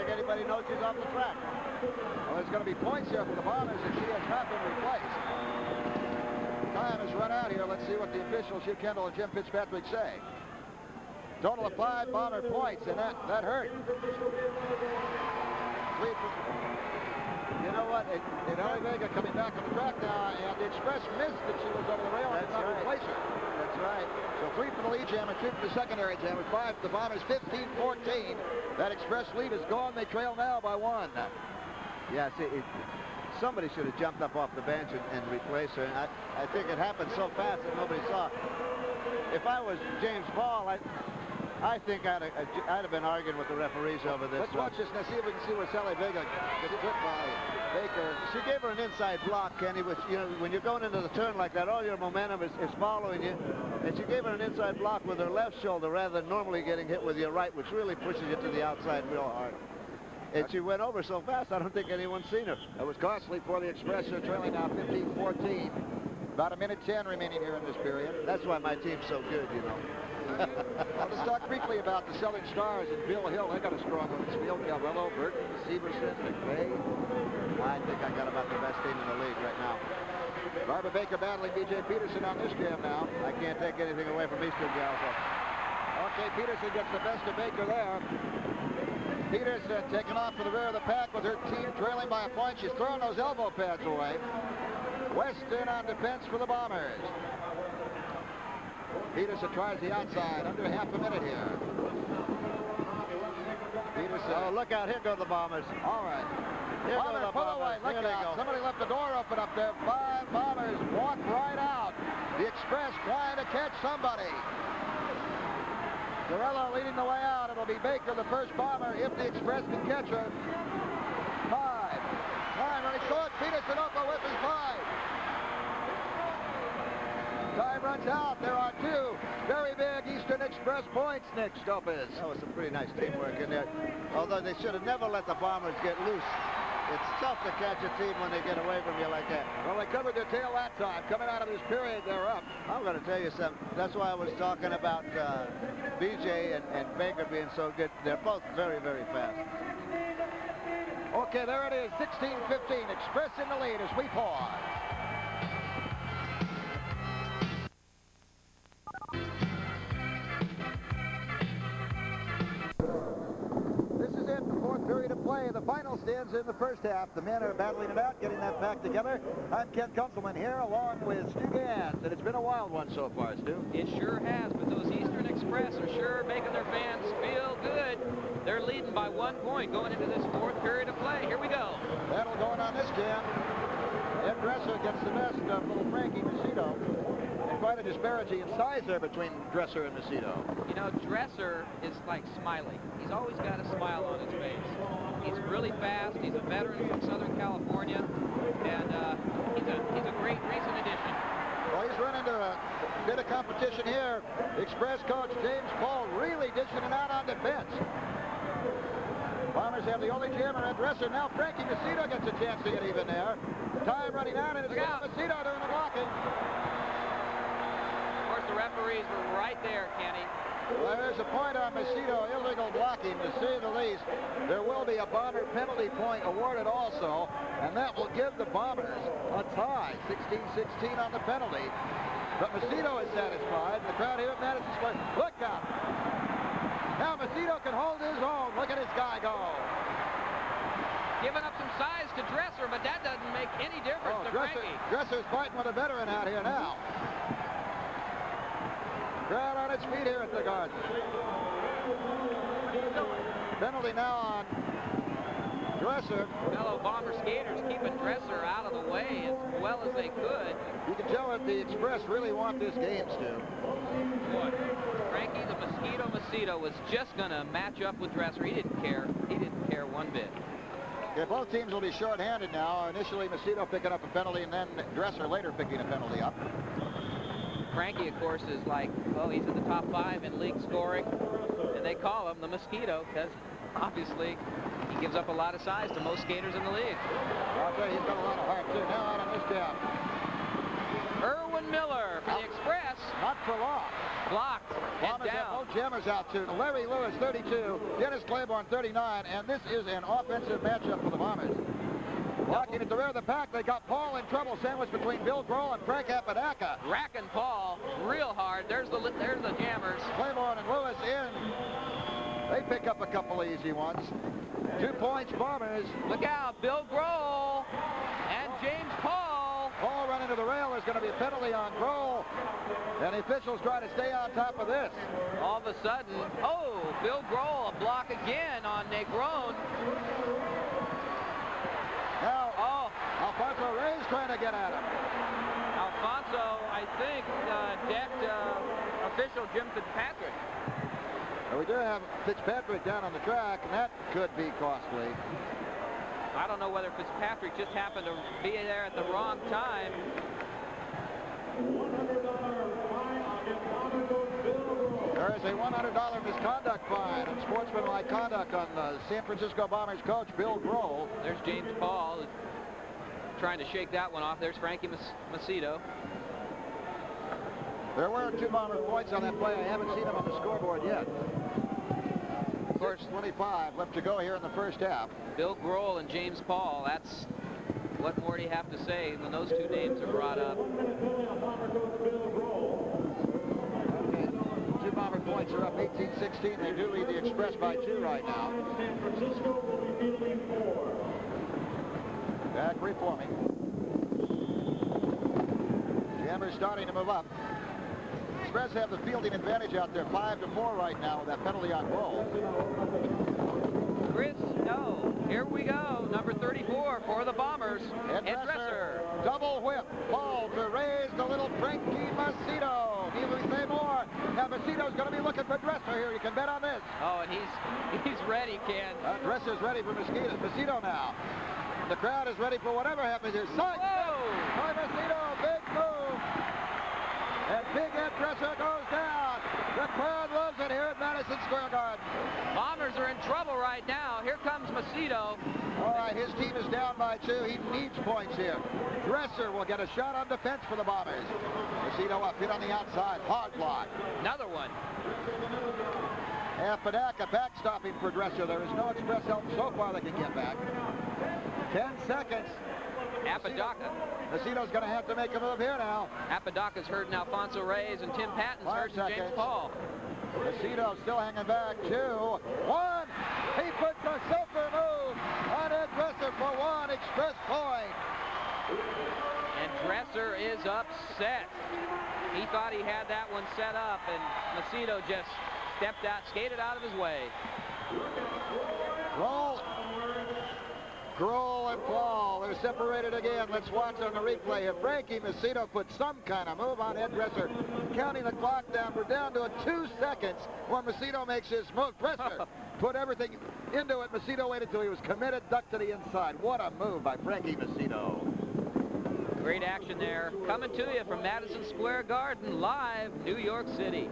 think anybody knows she's off the track. Well, there's going to be points here for the Bombers if she has not been replaced. Time has run out here. Let's see what the officials, Hugh Kendall and Jim Fitzpatrick, say. Total of 5 Bomber points, and that hurt. You know what? Vega coming back on the track now, and the Express missed that she was over the rail and did not replace her. That's right. So 3 for the lead jam and 2 for the secondary jam with 5 for the Bombers, 15-14. That Express lead is gone. They trail now by 1. Yeah, see, somebody should have jumped up off the bench and replaced her. And I think it happened so fast that nobody saw. If I was James Ball, I think I'd have been arguing with the referees over this. Let's watch this now, see if we can see where Sally Vega gets hit by Baker. She gave her an inside block, Kenny, which, you know, when you're going into the turn like that, all your momentum is following you. And she gave her an inside block with her left shoulder rather than normally getting hit with your right, which really pushes you to the outside real hard. And she went over so fast, I don't think anyone's seen her. It was costly for the Express. They're trailing now 15-14. About 1:10 remaining here in this period. That's why my team's so good, you know. Well, let's talk briefly about the Southern Stars and Bill Hill. They got a strong women's field. Garello, Burton, Severson, McVeigh. I think I got about the best team in the league right now. Barbara Baker battling B.J. Peterson on this jam now. I can't take anything away from Eastern gals. Okay, Peterson gets the best of Baker there. Peterson taking off to the rear of the pack with her team trailing by a point. She's throwing those elbow pads away. Weston on defense for the Bombers. Peterson tries the outside, under half a minute here. Peterson. Oh, look out, here go the Bombers. All right. Here Bomber, go the pull Bombers. away, look out. Somebody left the door open up there. 5 Bombers walk right out. The Express trying to catch somebody. Garello leading the way out. It'll be Baker, the first Bomber, if the Express can catch her. 5. Time running short. Peterson off with his 5. Time runs out. There are 2 very big Eastern Express points, Nick Stopes. That was some pretty nice teamwork in there. Although they should have never let the Bombers get loose. It's tough to catch a team when they get away from you like that. Well, they covered their tail that time. Coming out of this period, they're up. I'm going to tell you something. That's why I was talking about BJ and Baker being so good. They're both very, very fast. Okay, there it is. 16-15. Express in the lead as we pause. Period of play. The final stands in the first half. The men are battling it out, getting that back together. I'm Ken Kunzelman here along with Stu Gans, and it's been a wild one so far, Stu. It sure has, but those Eastern Express are sure making their fans feel good. They're leading by 1 point going into this 4th period of play. Here we go. Battle going on this jam. Ed Dressler gets the best of little Frankie Macedo. And quite a disparity in size there between Dressler and Macedo. You know, Dressler is like Smiley. He's always got a smile on his face. He's really fast. He's a veteran from Southern California, and he's a great recent addition. Well, he's run into a bit of competition here. Express coach James Paul really dishing it out on defense. Bombers have the only jammer at Dressler. Now Frankie Macedo gets a chance to get even there. Time running out, and it's Macedo doing the blocking. Of course, the referees were right there, Kenny. Well, there's a point on Macedo, illegal blocking, to say the least. There will be a Bomber penalty point awarded also, and that will give the Bombers a tie, 16-16 on the penalty. But Macedo is satisfied. The crowd here at Madison Square, look out. Now Macedo can hold his own. Look at this guy go. Giving up some size to Dressler, but that doesn't make any difference to Frankie. Dressler's fighting with a veteran out here now. Crowd on its feet here at the Garden. Penalty now on Dressler. Fellow Bomber skaters keeping Dressler out of the way as well as they could. You can tell that the Express really want this game, Stu. Boy, Frankie the Mosquito Macedo was just going to match up with Dressler. He didn't care. He didn't care one bit. Yeah, both teams will be short-handed now. Initially, Macedo picking up a penalty, and then Dressler later picking a penalty up. Frankie, of course, is like, oh, he's in the top 5 in league scoring, and they call him the Mosquito because obviously he gives up a lot of size to most skaters in the league. I'll tell you, he's got a lot of heart, too. Now out on this jab. Erwin Miller for the Express. Not for long. Blocked and Bombers have down. both jammers out too. Larry Lewis, 32. Dennis Claiborne, 39. And this is an offensive matchup for the Bombers. Blocking at the rear of the pack, they got Paul in trouble, sandwiched between Bill Groll and Frank Apodaca. Racking Paul real hard. There's the jammers. Claiborne and Lewis in. They pick up a couple easy ones. 2 points, Bombers. Look out, Bill Groll and James Paul. Paul running to the rail. There's going to be a penalty on Groll. And the officials try to stay on top of this. All of a sudden, oh, Bill Groll, a block again on Negron. Now, Alfonso Reyes trying to get at him. Alfonso, I think, decked official Jim Fitzpatrick. Well, we do have Fitzpatrick down on the track, and that could be costly. I don't know whether Fitzpatrick just happened to be there at the wrong time. There is a $100 misconduct fine and sportsmanlike conduct on the San Francisco Bombers coach, Bill Groll. There's James Paul trying to shake that one off. There's Frankie Macedo. There were 2 Bomber points on that play. I haven't seen them on the scoreboard yet. Of course, 25 left to go here in the first half. Bill Groll and James Paul. That's what more do you have to say when those 2 names are brought up? 2 Bomber points are up 18-16. They do lead the Express by 2 right now. Back reforming. Jammers starting to move up. Express have the fielding advantage out there, 5-4 right now with that penalty on Groll. Chris, no. Here we go. Number 34 for the Bombers. And Dressler. Double whip. Ball to raise the little Frankie Macedo. Need we say more? Now Macedo's going to be looking for Dressler here. You can bet on this. Oh, and he's ready, Ken. Dressler's ready for Macedo now. The crowd is ready for whatever happens here. By Macedo, big move. And big Ed Dressler goes down. The crowd loves it here at Madison Square Gardens. Bombers are in trouble right now. Here comes Macedo. All right, his team is down by 2. He needs points here. Dressler will get a shot on defense for the Bombers. Macedo up, hit on the outside. Hard block. Another one. Apodaca backstopping for Dressler. There is no Express help so far that can get back. 10 seconds. Apodaca. Macedo's going to have to make a move here now. Apodaca's hurting Alfonso Reyes, and Tim Patten's 5 hurting seconds. James Paul. Macedo still hanging back. 2, 1. He puts a super move on Ed Dressler for 1 Express point. And Dressler is upset. He thought he had that one set up, and Macedo just stepped out, skated out of his way. Groll and Paul, they're separated again. Let's watch on the replay here. Frankie Macedo put some kind of move on Ed Dressler. Counting the clock down, we're down to 2 seconds where Macedo makes his move. Dressler put everything into it. Macedo waited until he was committed, ducked to the inside. What a move by Frankie Macedo. Great action there. Coming to you from Madison Square Garden, live, New York City.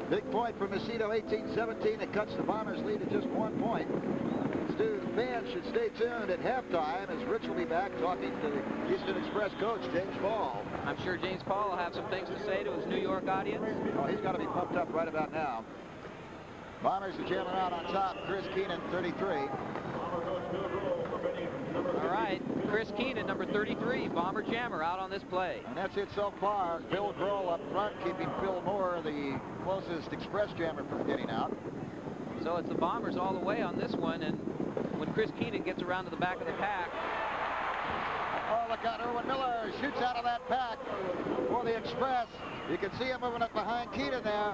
Big point for Macedo, 18-17. It cuts the Bombers' lead to just 1 point. The fans should stay tuned at halftime as Rich will be back talking to the Houston Express coach, James Paul. I'm sure James Paul will have some things to say to his New York audience. Oh, he's got to be pumped up right about now. Bombers, the jammer out on top. Chris Keenan, 33. All right, Chris Keenan, number 33, Bomber jammer out on this play. And that's it so far. Bill Groll up front, keeping Phil Moore, the closest Express jammer, from getting out. So it's the Bombers all the way on this one, and when Chris Keenan gets around to the back of the pack. Oh, look out, Erwin Miller shoots out of that pack for the Express. You can see him moving up behind Keenan there.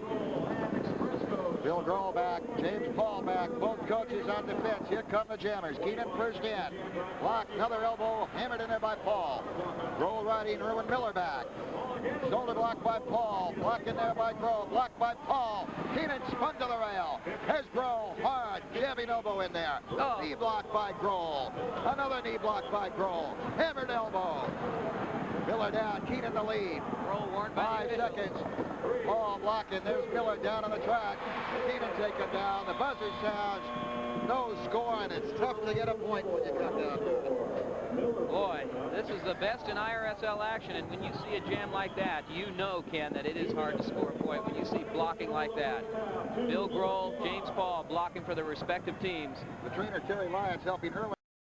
Bill Groll back, James Paul back, both coaches on defense. Here come the jammers. Keenan first in. Block, another elbow, hammered in there by Paul. Groll riding Erwin Miller back. Shoulder block by Paul. Block in there by Groll. Blocked by Paul. Keenan spun to the rail. Here's Groll. Hard. Jabbing elbow in there. Oh. Knee block by Groll. Another knee block by Groll. Hammered elbow. Miller down, Keenan the lead. Groll warned by 5 the seconds. Ball blocking. There's Miller down on the track. Keenan taken down. The buzzer sounds. No score, and it's tough to get a point when you come down to it. Boy, this is the best in IRSL action, and when you see a jam like that, you know, Ken, that it is hard to score a point when you see blocking like that. Bill Groll, James Paul blocking for their respective teams. The trainer, Teri Lyons, helping Erwin